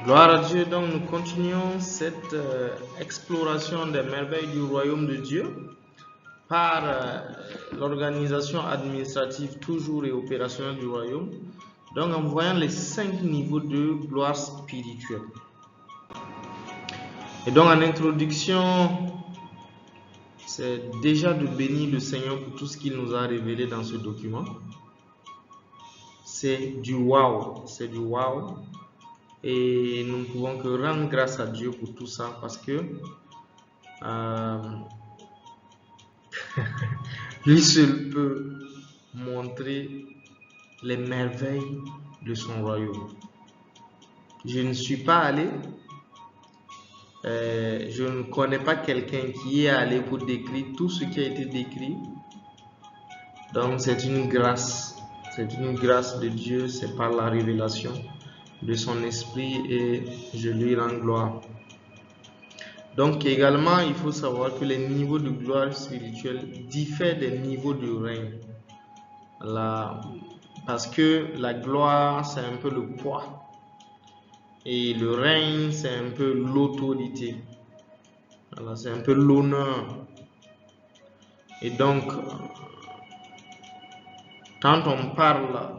Gloire à Dieu, donc nous continuons cette exploration des merveilles du royaume de Dieu par l'organisation administrative toujours et opérationnelle du royaume, donc en voyant les 5 niveaux de gloire spirituelle. Et donc en introduction, c'est déjà de bénir le Seigneur pour tout ce qu'il nous a révélé dans ce document. C'est du wow, c'est du wow. Et nous ne pouvons que rendre grâce à Dieu pour tout ça parce que lui seul peut montrer les merveilles de son royaume. Je ne suis pas allé, je ne connais pas quelqu'un qui est allé pour décrire tout ce qui a été décrit. Donc c'est une grâce de Dieu, c'est par la révélation de son esprit et je lui rends gloire. Donc également, il faut savoir que les niveaux de gloire spirituelle diffèrent des niveaux de règne. Parce que la gloire, c'est un peu le poids. Et le règne, c'est un peu l'autorité. Voilà, c'est un peu l'honneur. Et donc, quand on parle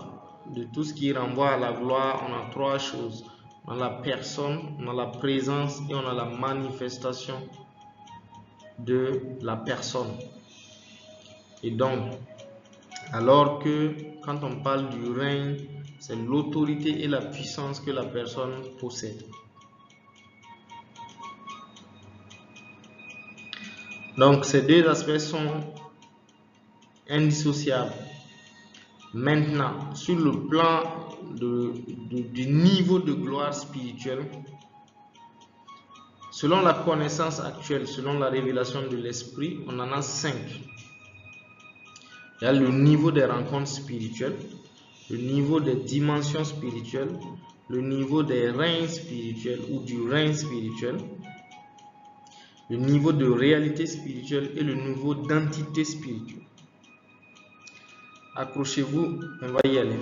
de tout ce qui renvoie à la gloire, on a 3 choses. On a la personne, on a la présence et on a la manifestation de la personne. Et donc, alors que quand on parle du règne, c'est l'autorité et la puissance que la personne possède. Donc, ces deux aspects sont indissociables. Maintenant, sur le plan du niveau de gloire spirituelle, selon la connaissance actuelle, selon la révélation de l'esprit, on en a 5. Il y a le niveau des rencontres spirituelles, le niveau des dimensions spirituelles, le niveau des règnes spirituels ou du règne spirituel, le niveau de réalité spirituelle et le niveau d'entité spirituelle. Accrochez-vous, on va y aller.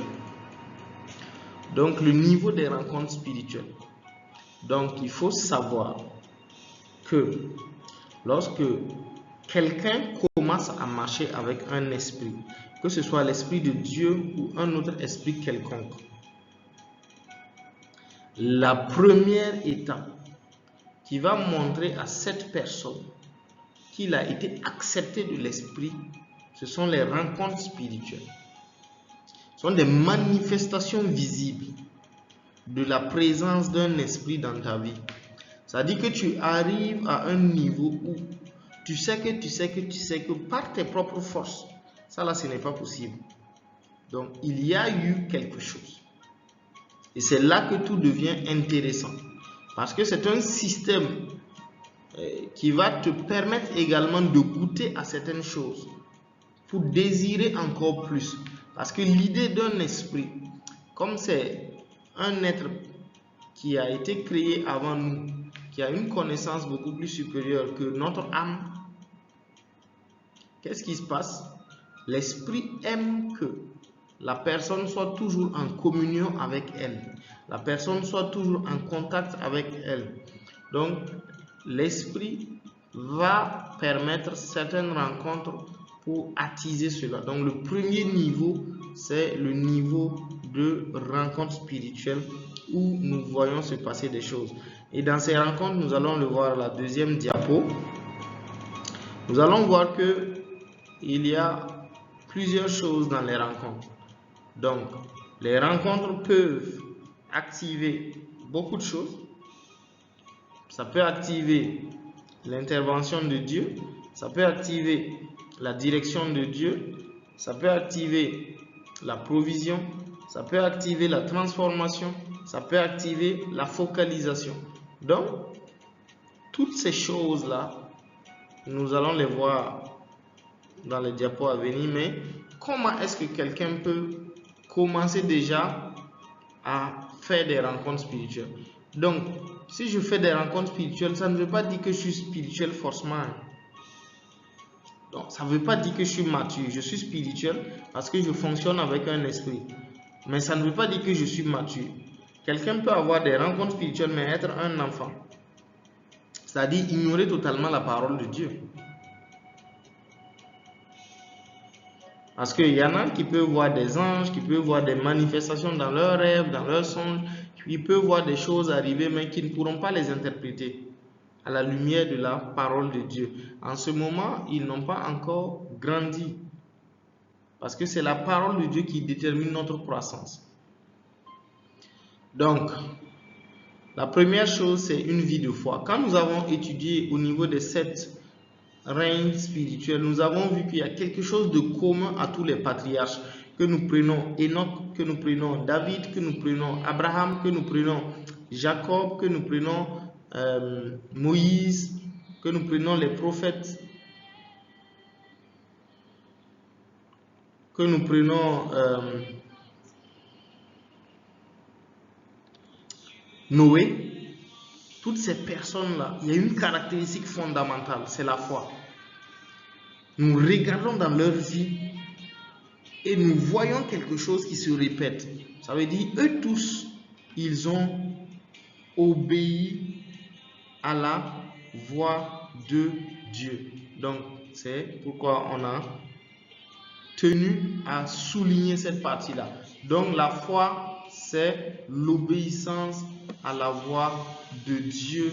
Donc le niveau des rencontres spirituelles. Donc il faut savoir que lorsque quelqu'un commence à marcher avec un esprit, que ce soit l'esprit de Dieu ou un autre esprit quelconque, la première étape qui va montrer à cette personne qu'il a été accepté de l'esprit, ce sont les rencontres spirituelles. Ce sont des manifestations visibles de la présence d'un esprit dans ta vie. Ça dit que tu arrives à un niveau où tu sais que par tes propres forces, ça là ce n'est pas possible. Donc il y a eu quelque chose. Et c'est là que tout devient intéressant. Parce que c'est un système qui va te permettre également de goûter à certaines choses pour désirer encore plus. Parce que l'idée d'un esprit, comme c'est un être qui a été créé avant nous, qui a une connaissance beaucoup plus supérieure que notre âme, qu'est-ce qui se passe? L'esprit aime que la personne soit toujours en communion avec elle. La personne soit toujours en contact avec elle. Donc, l'esprit va permettre certaines rencontres pour attiser cela. Donc, le premier niveau, c'est le niveau de rencontre spirituelle où nous voyons se passer des choses. Et dans ces rencontres, nous allons le voir à la deuxième diapo. Nous allons voir que il y a plusieurs choses dans les rencontres. Donc, les rencontres peuvent activer beaucoup de choses. Ça peut activer l'intervention de Dieu, ça peut activer la direction de Dieu, ça peut activer la provision, ça peut activer la transformation, ça peut activer la focalisation. Donc, toutes ces choses-là, nous allons les voir dans les diapos à venir, mais comment est-ce que quelqu'un peut commencer déjà à faire des rencontres spirituelles? Donc, si je fais des rencontres spirituelles, ça ne veut pas dire que je suis spirituel forcément. Donc, ça ne veut pas dire que je suis mature. Je suis spirituel parce que je fonctionne avec un esprit. Mais ça ne veut pas dire que je suis mature. Quelqu'un peut avoir des rencontres spirituelles mais être un enfant. C'est-à-dire ignorer totalement la parole de Dieu. Parce qu'il y en a qui peuvent voir des anges, qui peuvent voir des manifestations dans leurs rêves, dans leurs songes, qui peuvent voir des choses arriver mais qui ne pourront pas les interpréter à la lumière de la parole de Dieu. En ce moment, ils n'ont pas encore grandi. Parce que c'est la parole de Dieu qui détermine notre croissance. Donc, la première chose, c'est une vie de foi. Quand nous avons étudié au niveau des 7 règnes spirituels, nous avons vu qu'il y a quelque chose de commun à tous les patriarches. Que nous prenons Enoch, que nous prenons David, que nous prenons Abraham, que nous prenons Jacob, que nous prenons Moïse, que nous prenons les prophètes, que nous prenons Noé. Toutes ces personnes-là, il y a une caractéristique fondamentale, c'est la foi. Nous regardons dans leur vie et nous voyons quelque chose qui se répète. Ça veut dire, eux tous, ils ont obéi à la voix de Dieu. Donc, c'est pourquoi on a tenu à souligner cette partie-là. Donc, la foi, c'est l'obéissance à la voix de Dieu,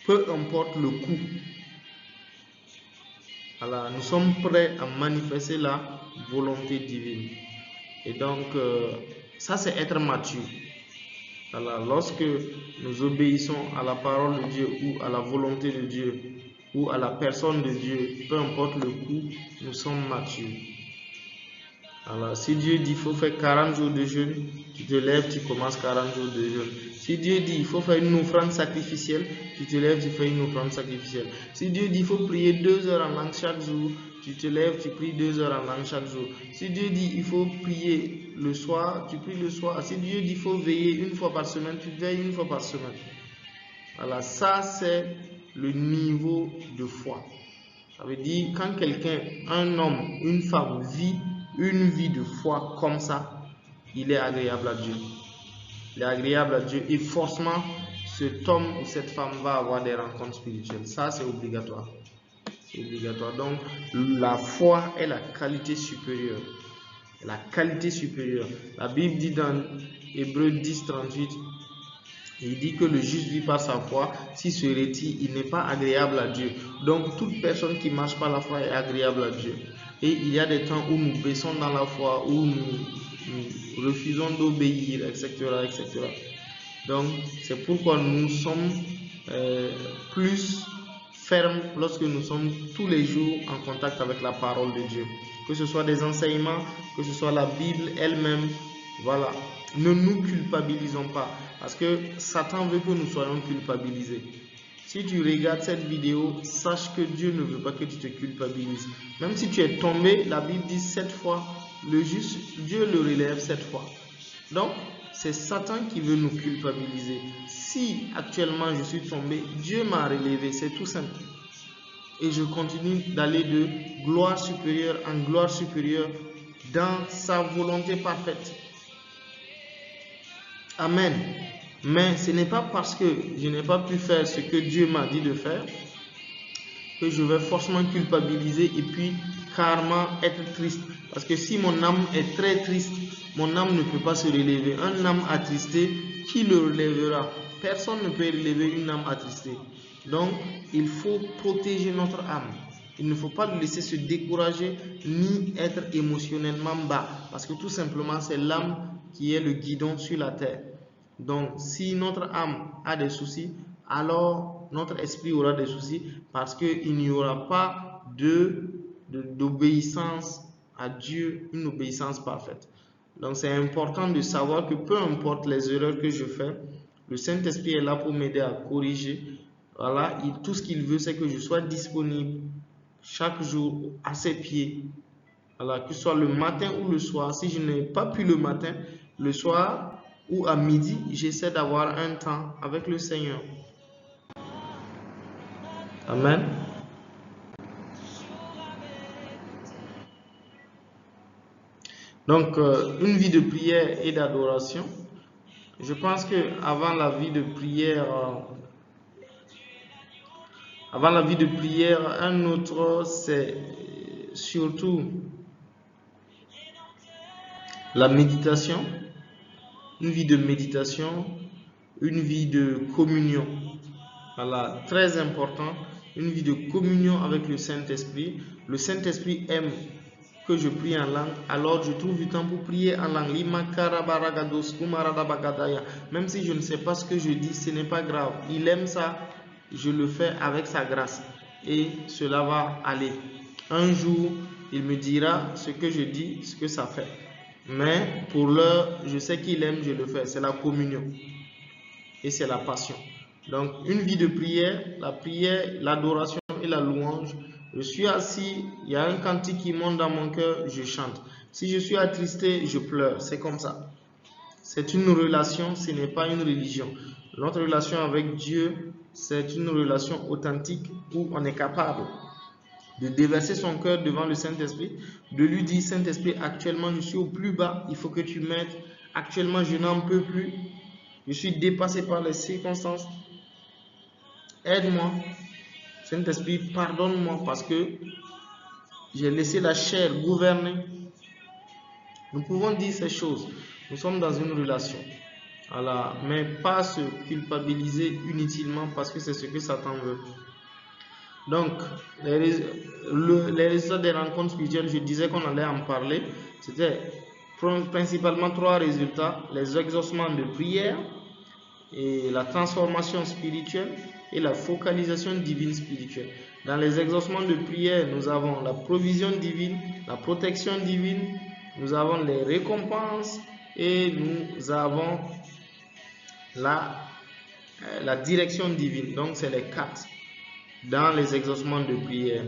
peu importe le coût. Alors, nous sommes prêts à manifester la volonté divine. Et donc, ça c'est être mature. Alors, lorsque nous obéissons à la parole de Dieu ou à la volonté de Dieu ou à la personne de Dieu, peu importe le coût, nous sommes matures. Alors, si Dieu dit qu'il faut faire 40 jours de jeûne, tu te lèves, tu commences 40 jours de jeûne. Si Dieu dit qu'il faut faire une offrande sacrificielle, tu te lèves, tu fais une offrande sacrificielle. Si Dieu dit qu'il faut prier 2 heures en langue chaque jour, tu te lèves, tu pries 2 heures en langue chaque jour. Si Dieu dit qu'il faut prier le soir, tu pries le soir. Si Dieu dit qu'il faut veiller une fois par semaine, tu veilles une fois par semaine. Voilà, ça c'est le niveau de foi. Ça veut dire quand quelqu'un, un homme, une femme vit une vie de foi comme ça, il est agréable à Dieu. Il est agréable à Dieu et forcément cet homme ou cette femme va avoir des rencontres spirituelles. Ça c'est obligatoire. C'est obligatoire. Donc la foi est la qualité supérieure. La qualité supérieure. La Bible dit dans Hébreux 10, 38, il dit que le juste vit par sa foi. S'il se retire, il n'est pas agréable à Dieu. Donc toute personne qui marche par la foi est agréable à Dieu. Et il y a des temps où nous baissons dans la foi, où nous refusons d'obéir, etc., etc. Donc, c'est pourquoi nous sommes plus fermes lorsque nous sommes tous les jours en contact avec la parole de Dieu. Que ce soit des enseignements, que ce soit la Bible elle-même, voilà. Ne nous culpabilisons pas, parce que Satan veut que nous soyons culpabilisés. Si tu regardes cette vidéo, sache que Dieu ne veut pas que tu te culpabilises. Même si tu es tombé, la Bible dit 7 fois, le juste, Dieu le relève 7 fois. Donc, c'est Satan qui veut nous culpabiliser. Si actuellement je suis tombé, Dieu m'a relevé, c'est tout simple. Et je continue d'aller de gloire supérieure en gloire supérieure dans sa volonté parfaite. Amen. Mais ce n'est pas parce que je n'ai pas pu faire ce que Dieu m'a dit de faire que je vais forcément culpabiliser et puis carrément être triste. Parce que si mon âme est très triste, mon âme ne peut pas se relever. Un âme attristée, qui le relèvera? Personne ne peut relever une âme attristée. Donc, il faut protéger notre âme. Il ne faut pas le laisser se décourager ni être émotionnellement bas. Parce que tout simplement, c'est l'âme qui est le guidon sur la terre. Donc, si notre âme a des soucis, alors notre esprit aura des soucis parce qu'il n'y aura pas d'obéissance à Dieu, une obéissance parfaite. Donc, c'est important de savoir que peu importe les erreurs que je fais, le Saint-Esprit est là pour m'aider à corriger. Voilà, tout ce qu'il veut, c'est que je sois disponible chaque jour à ses pieds. Voilà, que ce soit le matin ou le soir. Si je n'ai pas pu le matin, le soir ou à midi, j'essaie d'avoir un temps avec le Seigneur. Amen. Donc, une vie de prière et d'adoration Je pense que avant la vie de prière, un autre, c'est surtout la méditation, une vie de méditation, une vie de communion. Voilà, très important, une vie de communion avec le Saint-Esprit. Le Saint-Esprit aime que je prie en langue, alors je trouve du temps pour prier en langue. Même si je ne sais pas ce que je dis, ce n'est pas grave. Il aime ça, je le fais avec sa grâce. Et cela va aller. Un jour, il me dira ce que je dis, ce que ça fait. Mais pour l'heure, je sais qu'il aime, je le fais. C'est la communion. Et c'est la passion. Donc, une vie de prière, la prière, l'adoration et la louange. Je suis assis, il y a un cantique qui monte dans mon cœur, je chante. Si je suis attristé, je pleure. C'est comme ça. C'est une relation, ce n'est pas une religion. Notre relation avec Dieu, c'est une relation authentique où on est capable de déverser son cœur devant le Saint-Esprit, de lui dire, Saint-Esprit, actuellement je suis au plus bas, il faut que tu m'aides. Actuellement, je n'en peux plus. Je suis dépassé par les circonstances. Aide-moi. Saint-Esprit, pardonne-moi parce que j'ai laissé la chair gouverner. Nous pouvons dire ces choses. Nous sommes dans une relation. Voilà. Mais pas se culpabiliser inutilement parce que c'est ce que Satan veut. Donc, les résultats des rencontres spirituelles, je disais qu'on allait en parler. C'était principalement 3 résultats. Les exaucements de prière, et la transformation spirituelle et la focalisation divine spirituelle. Dans les exaucements de prière, nous avons la provision divine, la protection divine, nous avons les récompenses et nous avons la direction divine. Donc, c'est les 4 dans les exaucements de prière.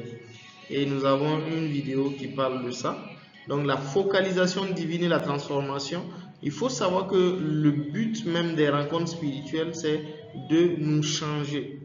Et nous avons une vidéo qui parle de ça. Donc, la focalisation divine et la transformation. Il faut savoir que le but même des rencontres spirituelles, c'est de nous changer.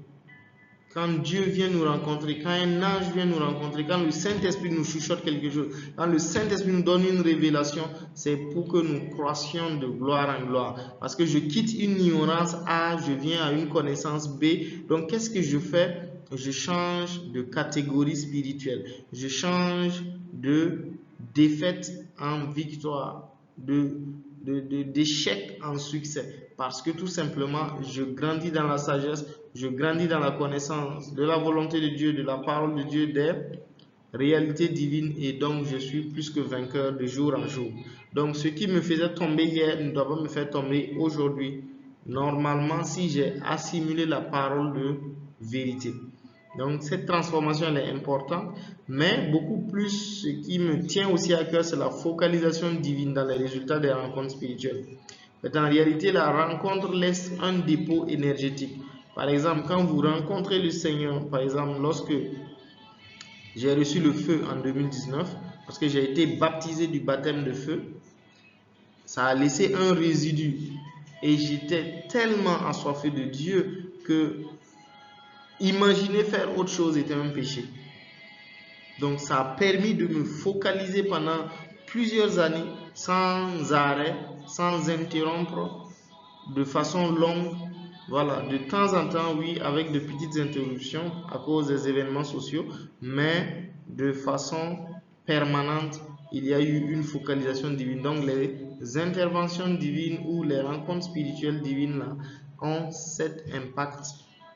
Quand Dieu vient nous rencontrer, quand un ange vient nous rencontrer, quand le Saint-Esprit nous chuchote quelque chose, quand le Saint-Esprit nous donne une révélation, c'est pour que nous croissions de gloire en gloire. Parce que je quitte une ignorance A, je viens à une connaissance B. Donc, qu'est-ce que je fais? Je change de catégorie spirituelle. Je change de défaite en victoire, d'échec en succès, parce que tout simplement je grandis dans la sagesse, je grandis dans la connaissance de la volonté de Dieu, de la parole de Dieu, des réalités divines, et donc je suis plus que vainqueur de jour en jour. Donc ce qui me faisait tomber hier ne doit pas me faire tomber aujourd'hui, normalement, si j'ai assimilé la parole de vérité. Donc cette transformation elle est importante, mais beaucoup plus ce qui me tient aussi à cœur, c'est la focalisation divine dans les résultats des rencontres spirituelles. Mais en réalité, la rencontre laisse un dépôt énergétique. Par exemple, quand vous rencontrez le Seigneur, par exemple, lorsque j'ai reçu le feu en 2019, parce que j'ai été baptisé du baptême de feu, ça a laissé un résidu. Et j'étais tellement assoiffé de Dieu que imaginer faire autre chose était un péché. Donc ça a permis de me focaliser pendant plusieurs années, sans arrêt, sans interrompre, de façon longue. Voilà, de temps en temps, oui, avec de petites interruptions à cause des événements sociaux, mais de façon permanente, il y a eu une focalisation divine. Donc les interventions divines ou les rencontres spirituelles divines là, ont cet impact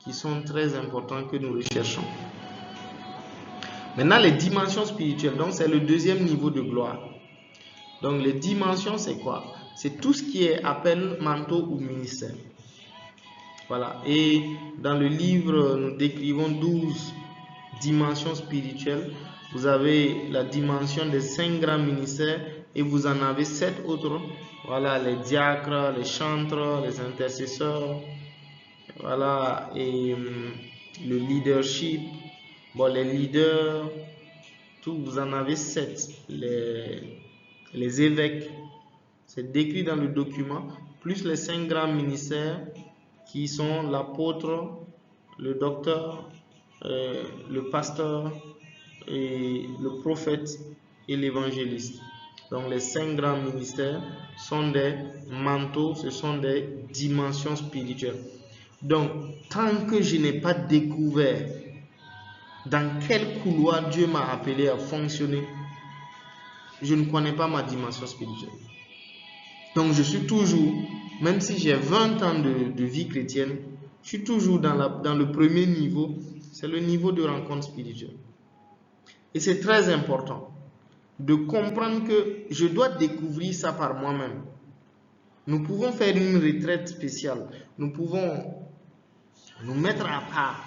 qui sont très importants que nous recherchons. Maintenant, les dimensions spirituelles, donc c'est le deuxième niveau de gloire. Donc les dimensions, c'est quoi? C'est tout ce qui est appel, manteau ou ministère. Voilà, et dans le livre, nous décrivons 12 dimensions spirituelles. Vous avez la dimension des 5 grands ministères et vous en avez 7 autres. Voilà, les diacres, les chantres, les intercesseurs, voilà, et le leadership, bon, les leaders, tout, vous en avez 7. Les évêques, c'est décrit dans le document, plus les 5 grands ministères qui sont l'apôtre, le docteur, le pasteur, et le prophète et l'évangéliste. Donc les 5 grands ministères sont des manteaux, ce sont des dimensions spirituelles. Donc tant que je n'ai pas découvert dans quel couloir Dieu m'a appelé à fonctionner, je ne connais pas ma dimension spirituelle. Donc je suis toujours, même si j'ai 20 ans de vie chrétienne, je suis toujours dans le premier niveau, c'est le niveau de rencontre spirituelle. Et c'est très important de comprendre que je dois découvrir ça par moi-même. Nous pouvons faire une retraite spéciale, nous pouvons nous mettre à part.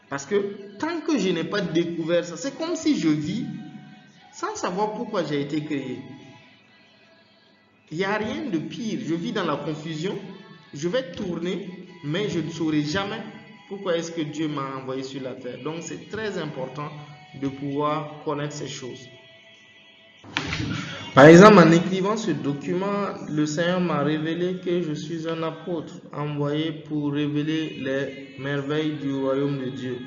Parce que tant que je n'ai pas découvert ça, c'est comme si je vis sans savoir pourquoi j'ai été créé. Il n'y a rien de pire. Je vis dans la confusion, je vais tourner, mais je ne saurai jamais pourquoi est-ce que Dieu m'a envoyé sur la terre. Donc c'est très important de pouvoir connaître ces choses. Par exemple, en écrivant ce document, le Seigneur m'a révélé que je suis un apôtre envoyé pour révéler les merveilles du royaume de Dieu.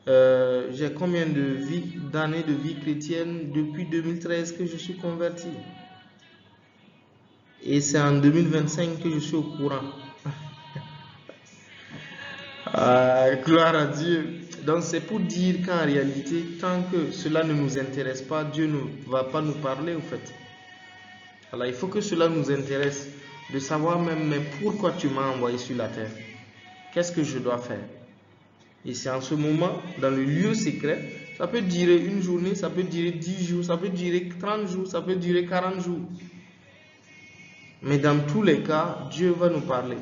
J'ai combien d'années de vie chrétienne? Depuis 2013 que je suis converti. Et c'est en 2025 que je suis au courant. Gloire à Dieu. Donc c'est pour dire qu'en réalité, tant que cela ne nous intéresse pas, Dieu ne va pas nous parler au fait. Alors il faut que cela nous intéresse, de savoir même, mais pourquoi tu m'as envoyé sur la terre? Qu'est-ce que je dois faire? Et c'est en ce moment, dans le lieu secret, ça peut durer une journée, ça peut durer 10 jours, ça peut durer 30 jours, ça peut durer 40 jours. Mais dans tous les cas, Dieu va nous parler.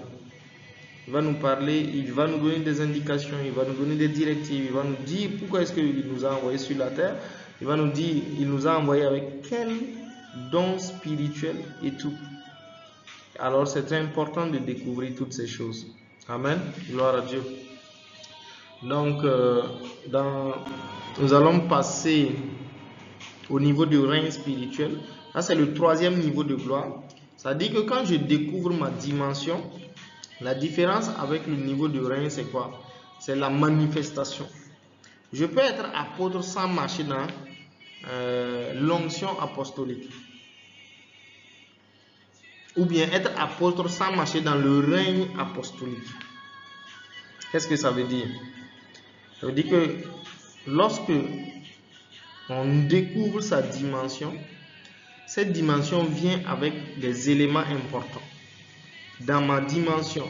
Il va nous parler, il va nous donner des indications, il va nous donner des directives, il va nous dire pourquoi est-ce qu'il nous a envoyés sur la terre. Il va nous dire, il nous a envoyés avec quel don spirituel et tout. Alors c'est très important de découvrir toutes ces choses. Amen. Gloire à Dieu. Donc, nous allons passer au niveau du règne spirituel. Là, c'est le 3e niveau de gloire. Ça dit que quand je découvre ma dimension, la différence avec le niveau de règne, c'est quoi? C'est la manifestation. Je peux être apôtre sans marcher dans l'onction apostolique. Ou bien être apôtre sans marcher dans le règne apostolique. Qu'est-ce que ça veut dire? Ça veut dire que lorsque on découvre sa dimension, cette dimension vient avec des éléments importants. Dans ma dimension,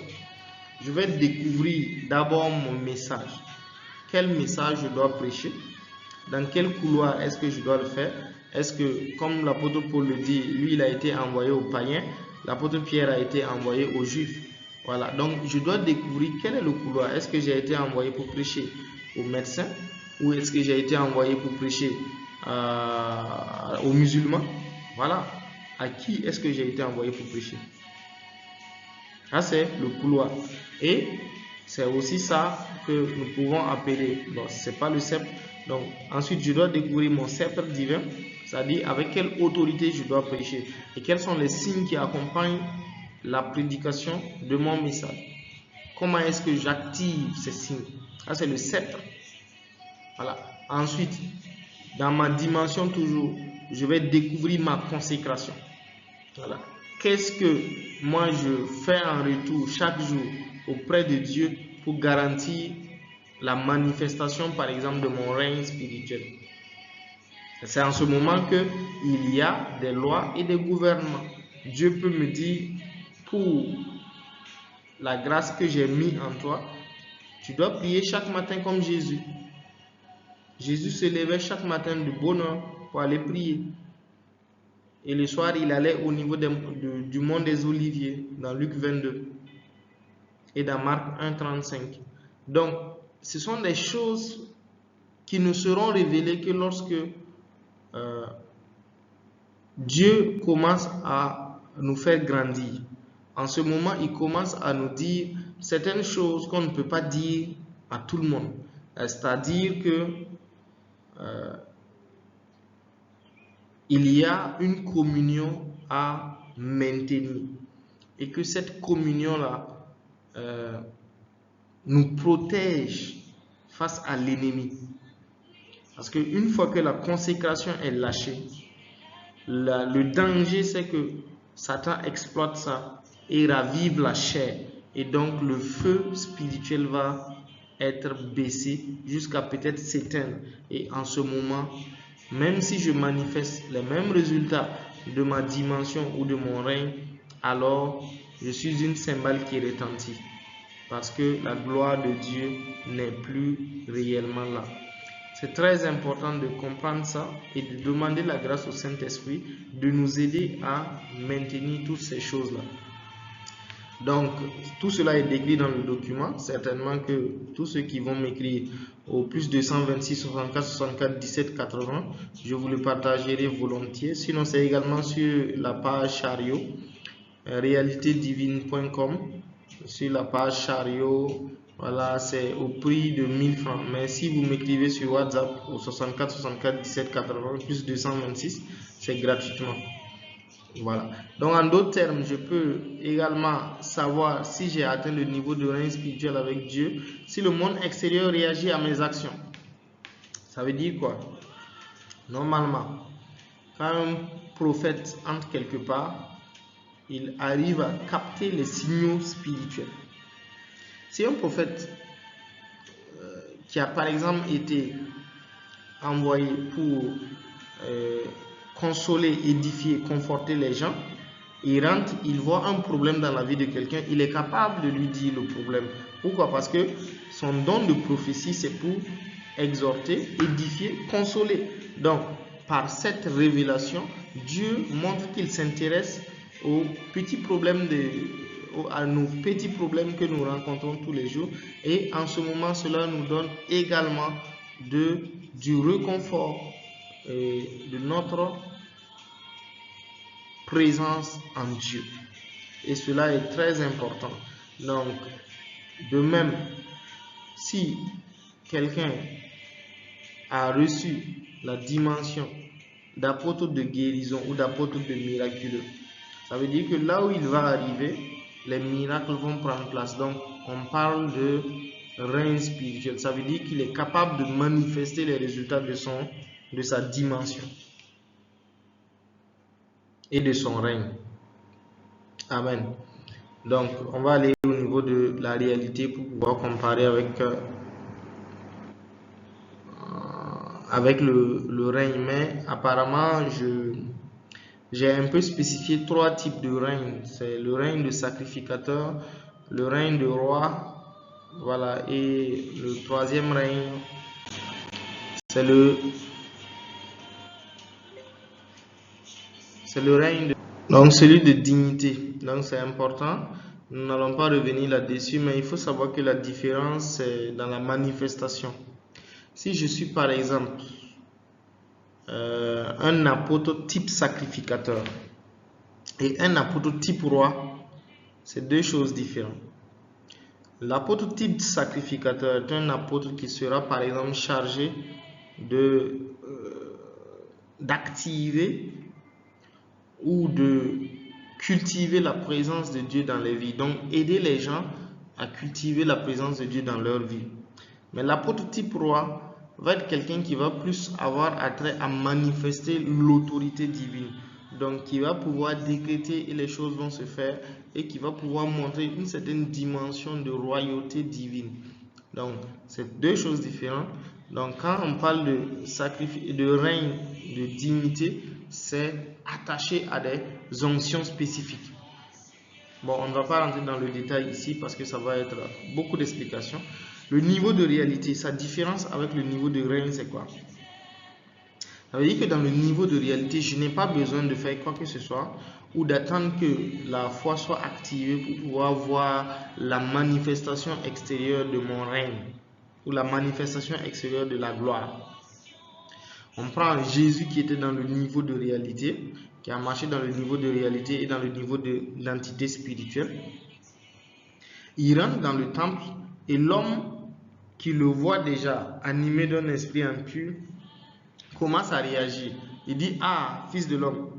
je vais découvrir d'abord mon message. Quel message je dois prêcher? Dans quel couloir est-ce que je dois le faire? Est-ce que, comme l'apôtre Paul le dit, lui il a été envoyé aux païens, l'apôtre Pierre a été envoyé aux juifs. Voilà, donc je dois découvrir quel est le couloir. Est-ce que j'ai été envoyé pour prêcher aux médecins ou est-ce que j'ai été envoyé pour prêcher aux musulmans? Voilà, à qui est-ce que j'ai été envoyé pour prêcher? Ça c'est le couloir. Et c'est aussi ça que nous pouvons appeler, bon, c'est pas le sceptre. Donc ensuite je dois découvrir mon sceptre divin, c'est-à-dire avec quelle autorité je dois prêcher et quels sont les signes qui accompagnent la prédication de mon message. Comment est-ce que j'active ces signes? Ça c'est le sceptre. Voilà. Ensuite, dans ma dimension toujours, je vais découvrir ma consécration. Voilà. Qu'est-ce que moi je fais en retour chaque jour auprès de Dieu pour garantir la manifestation par exemple de mon règne spirituel? C'est en ce moment qu'il y a des lois et des gouvernements. Dieu peut me dire, pour la grâce que j'ai mis en toi, tu dois prier chaque matin comme Jésus. Jésus se levait chaque matin de bonne heure pour aller prier. Et le soir, il allait au niveau du mont des Oliviers, dans Luc 22 et dans Marc 1,35. Donc, ce sont des choses qui ne seront révélées que lorsque Dieu commence à nous faire grandir. En ce moment, il commence à nous dire certaines choses qu'on ne peut pas dire à tout le monde. C'est-à-dire que il y a une communion à maintenir et que cette communion-là nous protège face à l'ennemi. Parce qu'une fois que la consécration est lâchée, le danger c'est que Satan exploite ça et ravive la chair. Et donc le feu spirituel va être baissé jusqu'à peut-être s'éteindre. Et en ce moment, même si je manifeste les mêmes résultats de ma dimension ou de mon règne, alors je suis une cymbale qui retentit. Parce que la gloire de Dieu n'est plus réellement là. C'est très important de comprendre ça et de demander la grâce au Saint-Esprit de nous aider à maintenir toutes ces choses-là. Donc, tout cela est décrit dans le document. Certainement que tous ceux qui vont m'écrire au plus 226 64 64 17 80, je vous le partagerai volontiers. Sinon, c'est également sur la page Chariot, réalitédivine.com. Sur la page Chariot, voilà, c'est au prix de 1000 francs. Mais si vous m'écrivez sur WhatsApp au 64 64 17 80 plus 226, c'est gratuitement. Voilà. Donc en d'autres termes, je peux également savoir si j'ai atteint le niveau de règne spirituel avec Dieu, si le monde extérieur réagit à mes actions. Ça veut dire quoi? Normalement, quand un prophète entre quelque part, il arrive à capter les signaux spirituels. Si un prophète qui a par exemple été envoyé pour consoler, édifier, conforter les gens, il rentre, il voit un problème dans la vie de quelqu'un, il est capable de lui dire le problème. Pourquoi? Parce que son don de prophétie, c'est pour exhorter, édifier, consoler. Donc, par cette révélation, Dieu montre qu'il s'intéresse aux petits problèmes à nos petits problèmes que nous rencontrons tous les jours. Et en ce moment, cela nous donne également du réconfort et de notre présence en Dieu. Et cela est très important. Donc, de même, si quelqu'un a reçu la dimension d'apôtre de guérison ou d'apôtre de miraculeux, ça veut dire que là où il va arriver, les miracles vont prendre place. Donc, on parle de règne spirituel. Ça veut dire qu'il est capable de manifester les résultats de sa dimension et de son règne. Amen. Donc, on va aller au niveau de la réalité pour pouvoir comparer avec le règne. Mais apparemment, j'ai un peu spécifié 3 types de règne. C'est le règne de sacrificateur, le règne de roi, voilà, et le 3e règne, c'est le règne de... Donc celui de dignité. Donc c'est important. Nous n'allons pas revenir là-dessus, mais il faut savoir que la différence c'est dans la manifestation. Si je suis par exemple un apôtre type sacrificateur et un apôtre type roi, c'est 2 choses différentes. L'apôtre type sacrificateur est un apôtre qui sera par exemple chargé d'activer ou de cultiver la présence de Dieu dans les vies. Donc aider les gens à cultiver la présence de Dieu dans leur vie. Mais l'apôtre type roi va être quelqu'un qui va plus avoir attrait à manifester l'autorité divine. Donc qui va pouvoir décréter et les choses vont se faire et qui va pouvoir montrer une certaine dimension de royauté divine. Donc c'est 2 choses différentes. Donc quand on parle de sacrifice, de règne, de dignité, c'est attaché à des onctions spécifiques. Bon, on ne va pas rentrer dans le détail ici parce que ça va être beaucoup d'explications. Le niveau de réalité, sa différence avec le niveau de règne, c'est quoi? Ça veut dire que dans le niveau de réalité, je n'ai pas besoin de faire quoi que ce soit ou d'attendre que la foi soit activée pour pouvoir voir la manifestation extérieure de mon règne ou la manifestation extérieure de la gloire. On prend Jésus qui était dans le niveau de réalité, qui a marché dans le niveau de réalité et dans le niveau de l'entité spirituelle. Il rentre dans le temple et l'homme qui le voit déjà animé d'un esprit impur commence à réagir. Il dit: ah, fils de l'homme,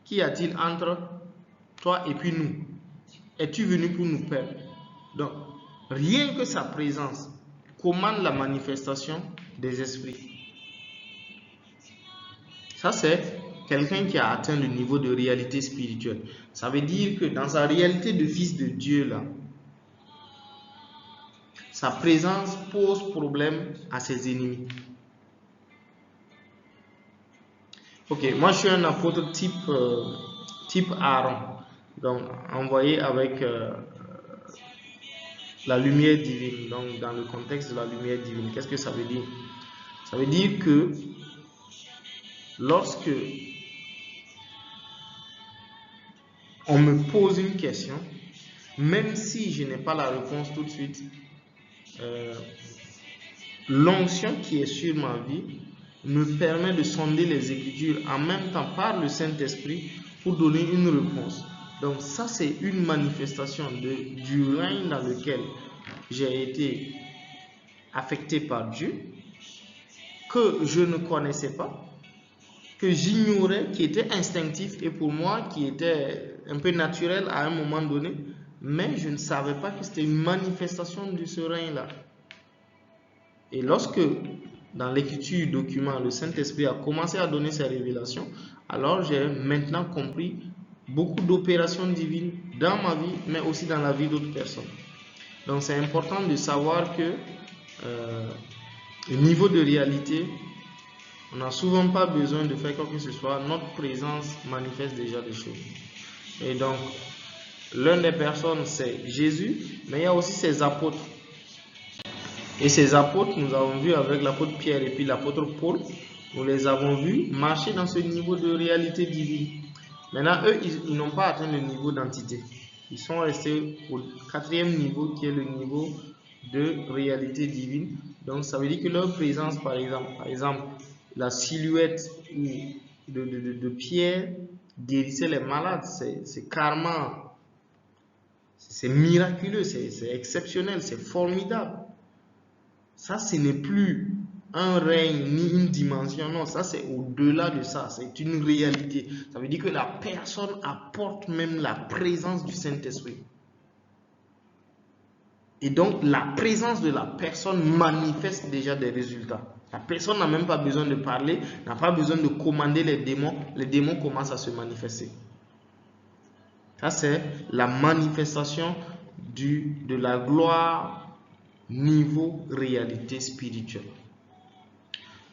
qu'y a-t-il entre toi et puis nous? Es-tu venu pour nous perdre? Donc, rien que sa présence commande la manifestation des esprits. Ça, c'est quelqu'un qui a atteint le niveau de réalité spirituelle. Ça veut dire que dans sa réalité de fils de Dieu, là, sa présence pose problème à ses ennemis. Ok, moi je suis un apôtre type Aaron, donc envoyé avec la lumière divine, donc dans le contexte de la lumière divine. Qu'est-ce que ça veut dire? Ça veut dire que lorsque on me pose une question, même si je n'ai pas la réponse tout de suite, l'onction qui est sur ma vie me permet de sonder les Écritures en même temps par le Saint-Esprit pour donner une réponse. Donc ça, c'est une manifestation du règne dans lequel j'ai été affecté par Dieu, que je ne connaissais pas, que j'ignorais, qui était instinctif et pour moi qui était un peu naturel à un moment donné, mais je ne savais pas que c'était une manifestation de ce règne-là. Et lorsque dans l'écriture du document, le Saint-Esprit a commencé à donner ses révélations, alors j'ai maintenant compris beaucoup d'opérations divines dans ma vie, mais aussi dans la vie d'autres personnes. Donc c'est important de savoir que le niveau de réalité, on n'a souvent pas besoin de faire quoi que ce soit, notre présence manifeste déjà des choses. Et donc, l'une des personnes, c'est Jésus, mais il y a aussi ses apôtres. Et ces apôtres, nous avons vu avec l'apôtre Pierre et puis l'apôtre Paul, nous les avons vus marcher dans ce niveau de réalité divine. Maintenant, eux, ils n'ont pas atteint le niveau d'entité. Ils sont restés au 4e niveau qui est le niveau de réalité divine. Donc, ça veut dire que leur présence, par exemple, la silhouette de Pierre guérissait les malades. C'est carrément, c'est miraculeux, c'est exceptionnel, c'est formidable. Ça, ce n'est plus un règne ni une dimension, non, ça c'est au-delà de ça, c'est une réalité. Ça veut dire que la personne apporte même la présence du Saint-Esprit. Et donc, la présence de la personne manifeste déjà des résultats. La personne n'a même pas besoin de parler, n'a pas besoin de commander les démons commencent à se manifester. Ça, c'est la manifestation de la gloire niveau réalité spirituelle.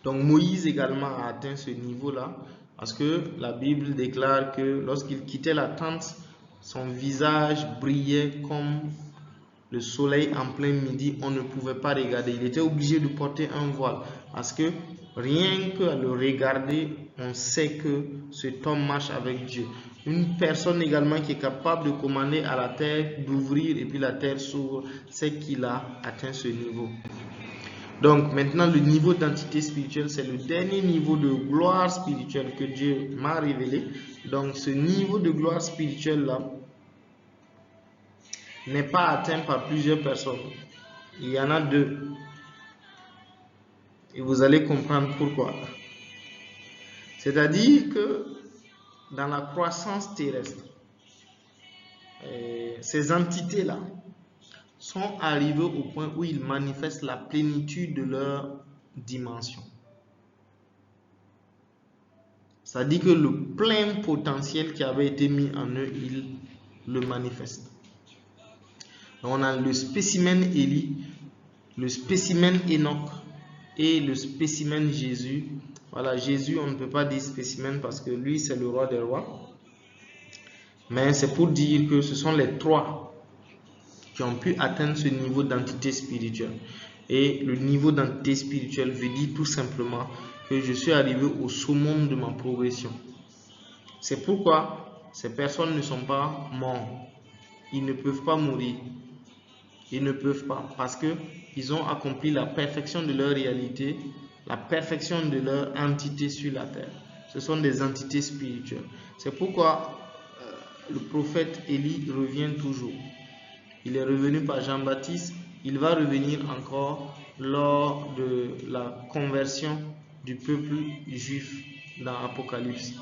Donc Moïse également a atteint ce niveau-là parce que la Bible déclare que lorsqu'il quittait la tente, son visage brillait comme le soleil en plein midi, on ne pouvait pas regarder. Il était obligé de porter un voile parce que rien qu'à le regarder, on sait que cet homme marche avec Dieu. Une personne également qui est capable de commander à la terre d'ouvrir et puis la terre s'ouvre, c'est qu'il a atteint ce niveau. Donc maintenant le niveau d'entité spirituelle, c'est le dernier niveau de gloire spirituelle que Dieu m'a révélé. Donc ce niveau de gloire spirituelle là n'est pas atteint par plusieurs personnes. Il y en a deux. Et vous allez comprendre pourquoi. C'est-à-dire que dans la croissance terrestre, ces entités-là sont arrivées au point où ils manifestent la plénitude de leur dimension. C'est-à-dire que le plein potentiel qui avait été mis en eux, ils le manifestent. Donc on a le spécimen Élie, le spécimen Enoch et le spécimen Jésus. Voilà, Jésus, on ne peut pas dire spécimen parce que lui, c'est le roi des rois. Mais c'est pour dire que ce sont les trois qui ont pu atteindre ce niveau d'entité spirituelle. Et le niveau d'entité spirituelle veut dire tout simplement que je suis arrivé au summum de ma progression. C'est pourquoi ces personnes ne sont pas morts. Ils ne peuvent pas mourir. Ils ne peuvent pas parce qu'ils ont accompli la perfection de leur réalité, la perfection de leur entité sur la terre. Ce sont des entités spirituelles. C'est pourquoi le prophète Élie revient toujours. Il est revenu par Jean-Baptiste. Il va revenir encore lors de la conversion du peuple juif dans Apocalypse.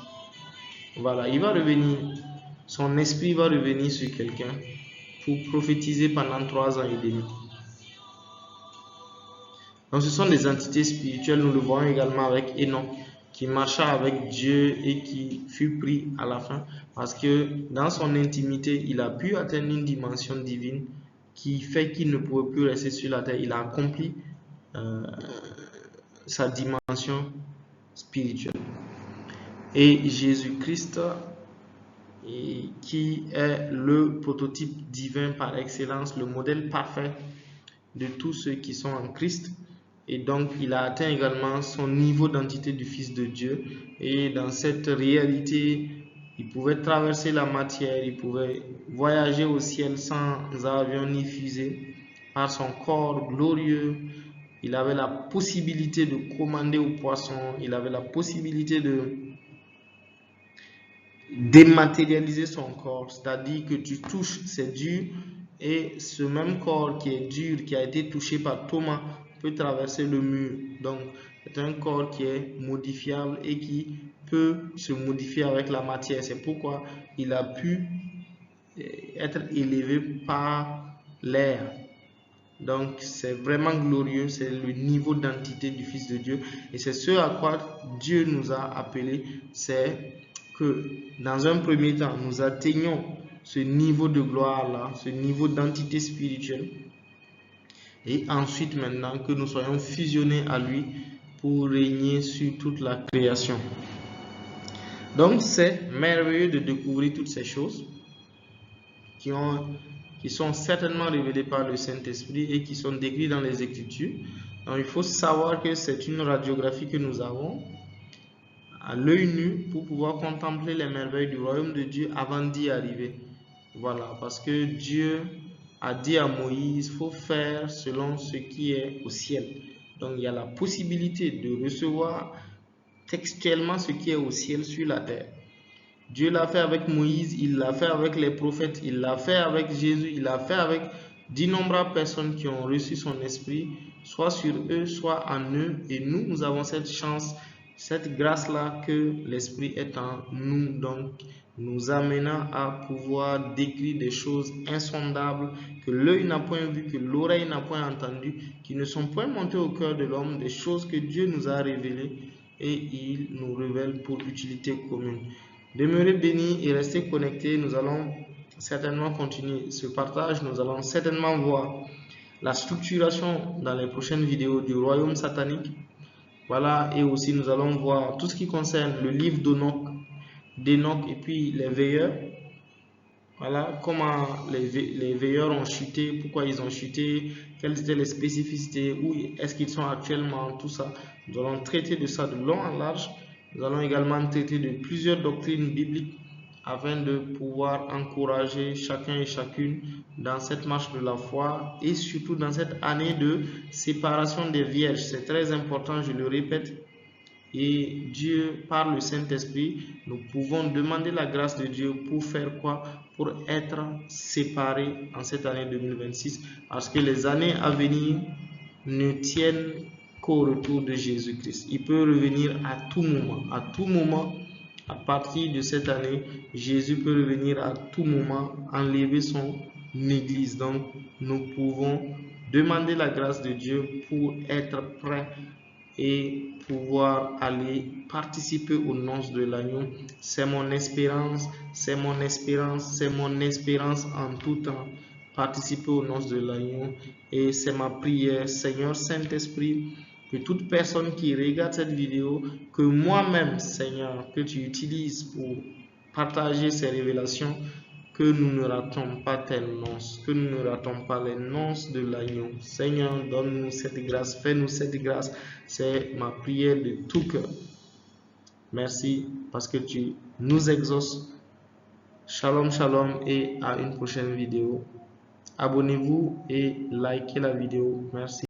Voilà, il va revenir. Son esprit va revenir sur quelqu'un pour prophétiser pendant 3 ans et demi. Donc ce sont des entités spirituelles. Nous le voyons également avec Enoch. qui marcha avec Dieu et qui fut pris à la fin, parce que dans son intimité, il a pu atteindre une dimension divine qui fait qu'il ne pouvait plus rester sur la terre. Il a accompli sa dimension spirituelle. Et Jésus-Christ, qui est le prototype divin par excellence, le modèle parfait de tous ceux qui sont en Christ, et donc il a atteint également son niveau d'entité du Fils de Dieu, et dans cette réalité il pouvait traverser la matière, il pouvait voyager au ciel sans avion ni fusée. Par son corps glorieux, il avait la possibilité de commander aux poissons, il avait la possibilité de dématérialiser son corps, c'est-à-dire que tu touches, c'est dur, et ce même corps qui est dur, qui a été touché par Thomas, peut traverser le mur. Donc c'est un corps qui est modifiable et qui peut se modifier avec la matière. C'est pourquoi il a pu être élevé par l'air. Donc c'est vraiment glorieux, c'est le niveau d'entité du Fils de Dieu, et c'est ce à quoi Dieu nous a appelés. C'est que dans un premier temps, nous atteignons ce niveau de gloire-là, ce niveau d'entité spirituelle, et ensuite maintenant que nous soyons fusionnés à lui pour régner sur toute la création. Donc c'est merveilleux de découvrir toutes ces choses qui sont certainement révélées par le Saint-Esprit et qui sont décrites dans les Écritures. Donc il faut savoir que c'est une radiographie que nous avons à l'œil nu pour pouvoir contempler les merveilles du royaume de Dieu avant d'y arriver. Voilà, parce que Dieu a dit à Moïse, il faut faire selon ce qui est au ciel. Donc il y a la possibilité de recevoir textuellement ce qui est au ciel sur la terre. Dieu l'a fait avec Moïse, il l'a fait avec les prophètes, il l'a fait avec Jésus, il l'a fait avec d'innombrables personnes qui ont reçu son esprit, soit sur eux, soit en eux. Et nous, nous avons cette chance, cette grâce-là que l'esprit est en nous, donc nous amenant à pouvoir décrire des choses insondables que l'œil n'a point vu, que l'oreille n'a point entendu, qui ne sont point montées au cœur de l'homme, des choses que Dieu nous a révélées et il nous révèle pour utilité commune. Demeurez bénis et restez connectés. Nous allons certainement continuer ce partage. Nous allons certainement voir la structuration dans les prochaines vidéos du royaume satanique. Voilà, et aussi nous allons voir tout ce qui concerne le livre d'Enoch et puis les veilleurs. Voilà, comment les veilleurs ont chuté, pourquoi ils ont chuté, quelles étaient les spécificités, où est-ce qu'ils sont actuellement, tout ça. Nous allons traiter de ça de long en large. Nous allons également traiter de plusieurs doctrines bibliques afin de pouvoir encourager chacun et chacune dans cette marche de la foi et surtout dans cette année de séparation des vierges. C'est très important, je le répète. Et Dieu, par le Saint-Esprit, nous pouvons demander la grâce de Dieu pour faire quoi? Pour être séparés en cette année 2026. Parce que les années à venir ne tiennent qu'au retour de Jésus-Christ. Il peut revenir à tout moment. À tout moment, à partir de cette année, Jésus peut revenir à tout moment, enlever son Église. Donc, nous pouvons demander la grâce de Dieu pour être prêts et pouvoir aller participer aux noces de l'agneau. C'est mon espérance, c'est mon espérance, c'est mon espérance en tout temps. Participer aux noces de l'agneau, et c'est ma prière, Seigneur Saint-Esprit, que toute personne qui regarde cette vidéo, que moi-même, Seigneur, que tu utilises pour partager ces révélations, que nous ne ratons pas tes noces, que nous ne ratons pas les noces de l'agneau. Seigneur, donne-nous cette grâce, fais-nous cette grâce. C'est ma prière de tout cœur. Merci parce que tu nous exauces. Shalom, shalom et à une prochaine vidéo. Abonnez-vous et likez la vidéo. Merci.